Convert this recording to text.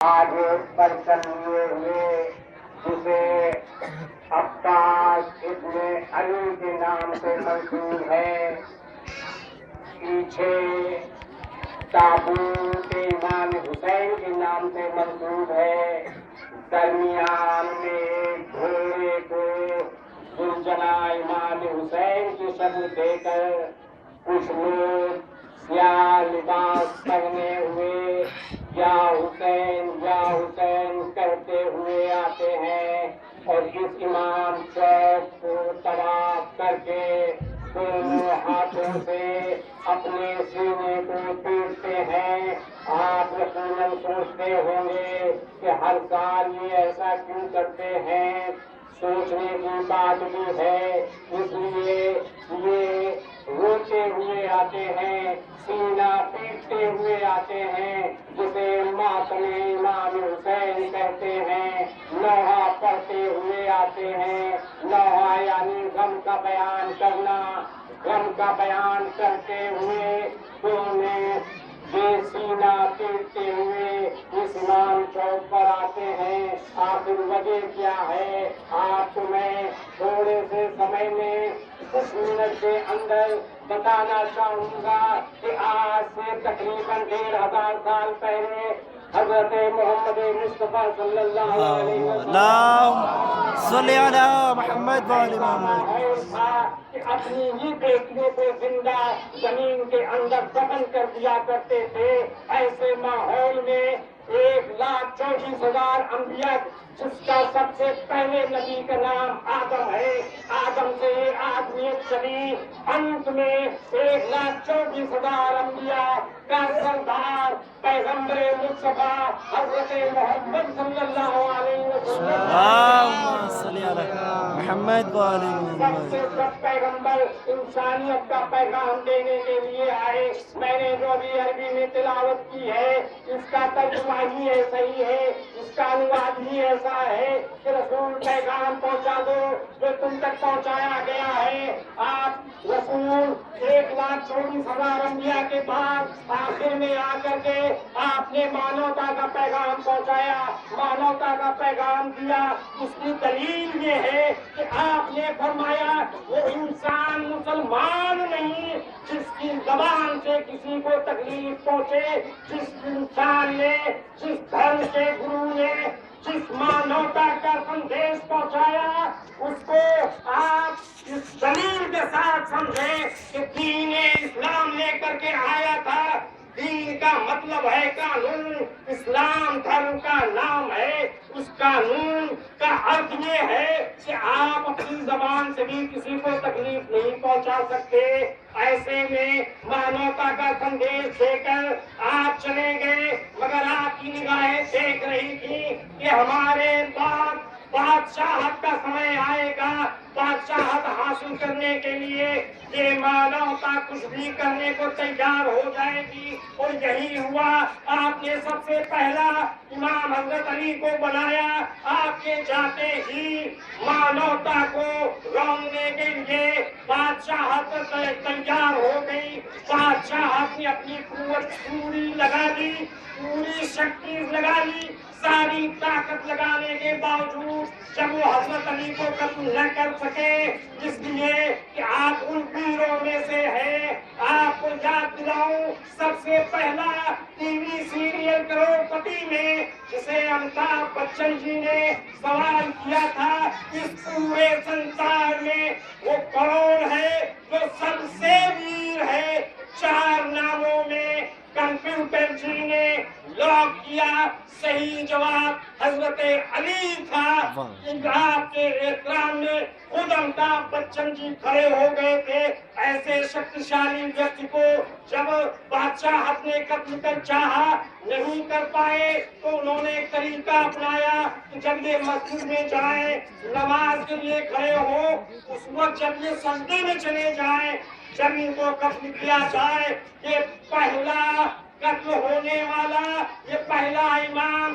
آگے برتن لیے ہوئے جسے عباس ابن علی کے نام سے منسوب ہے، پیچھے تابوت امام حسین کے نام سے منسوب ہے، درمیان میں ایک گھوڑے کو ذوالجنا امام حسین کی شکل دے کر کچھ لوگ سیاہ لباس پہنے ہوئے یا حسین کہتے ہوئے آتے ہیں اور اس امام چوک کو طواف کر کے دونوں ہاتھوں سے اپنے سینے کو پیٹتے ہیں۔ آپ یقیناً سوچتے ہوں گے کہ ہر سال یہ ایسا کیوں کرتے ہیں؟ سوچنے کی بات بھی ہے، اس لیے یہ روتے ہوئے آتے ہیں، سینہ پیٹتے ہوئے آتے ہیں، جسے ماتم امام حسین کہتے ہیں، لوحہ پڑھتے ہوئے آتے ہیں۔ لوحہ یعنی غم کا بیان کرنا، غم کا بیان کرتے ہوئے دونوں بے سینہ پیٹتے ہوئے اس امام چوک پر آتے ہیں۔ آخر وجہ کیا ہے آپ کو میں تھوڑے سے سمے میں 10 منٹ کے اندر بتانا چاہوں گا کہ آج سے تقریباً 1500 سال پہلے حضرت محمد مصطفیٰ صلی اللہ علیہ وسلم صلی علی محمد وعلی محمد تھا کہ اپنی ہی بیٹیوں کو زندہ زمین کے اندر دفن کر دیا کرتے تھے۔ ایسے ماحول میں 1,24,000 انبیاء جس کا سب سے پہلے نبی کا نام آدم ہے، آدم سے آدمیت چلی، انت میں 1,24,000 انبیاء کا سردار پیغمبر مصطفیٰ حضرت محمد صلی اللہ علیہ وسلم اللہم صلی علی محمد وعلی سب سے محمد۔ سب پیغمبر انسانیت کا پیغام دینے کے لیے آئے۔ میں نے جو بھی عربی میں تلاوت کی ہے اس کا ترجمہ ہی ایسا ہی ہے، اس کا انواد ہی ایسا ہے کہ رسول پیغام پہنچا دو جو تم تک پہنچایا گیا ہے۔ آپ رسول 1,24,000 انبیاء کے بعد آخر میں آ کر کے آپ نے مانوتا کا پیغام پہنچایا، مانوتا کا پیغام دیا۔ اس کی دلیل یہ ہے کہ آپ نے فرمایا وہ انسان مسلمان نہیں جس کی زبان سے کسی کو تکلیف پہنچے، جس انسان نے، جس دھرم کے گرو نے جس مانوتا کا سندیش پہنچایا اس کو آپ اس دلیل کے ساتھ سمجھے کہ دین اسلام لے کر کے آیا تھا۔ دین کا مطلب ہے قانون، اسلام دھرم کا نام ہے، اس قانون کا ارتھ یہ ہے کہ آپ اپنی زبان سے بھی کسی کو تکلیف نہیں پہنچا سکتے۔ ایسے میں مانوتا کا سندیش دے کر آپ چلے گئے، مگر آپ کی نگاہیں دیکھ رہی تھی کہ ہمارے بعد بادشاہت کا سمے آئے گا، بادشاہت حاصل کرنے کے لیے یہ مانوتا کچھ بھی کرنے کو تیار ہو جائے گی، اور یہی ہوا۔ آپ نے سب سے پہلا امام حضرت علی کو بنایا، آپ کے جاتے ہی مانوتا کو روکنے کے لیے بادشاہت تیار ہو گئی۔ بادشاہت نے اپنی قوت پوری لگا دی، پوری شکتی لگا لی، ساری طاقت لگانے کے باوجود جب وہ حضرت علی کو قتل نہ کر سکے، اس لیے کہ آپ ان پیروں میں سے ہیں۔ آپ کو یاد دلاؤں، سب سے پہلا ٹی وی سیریل کروڑ پتی میں جسے امیتابھ بچن جی نے سوال کیا تھا اس پورے سنسار میں وہ کون ہے جو سب سے ویر ہے، 4 ناموں میں کمپیوٹر جی نے لاک کیا، صحیح جواب حضرت علی تھا۔ آپ کے احترام میں خود امیتابھ بچن جی کھڑے ہو گئے تھے۔ ایسے شکتیشالی ویکتی کو جب بادشاہت نے قتل کر چاہا نہیں کر پائے تو انہوں نے ایک طریقہ اپنایا کہ جب یہ مسجد میں جائیں، نماز کے لیے کھڑے ہوں، اس وقت جب یہ سجدے میں چلے جائیں، جب ان کو قتل کیا جائے، یہ پہلا قتل ہونے والا، یہ پہلا امام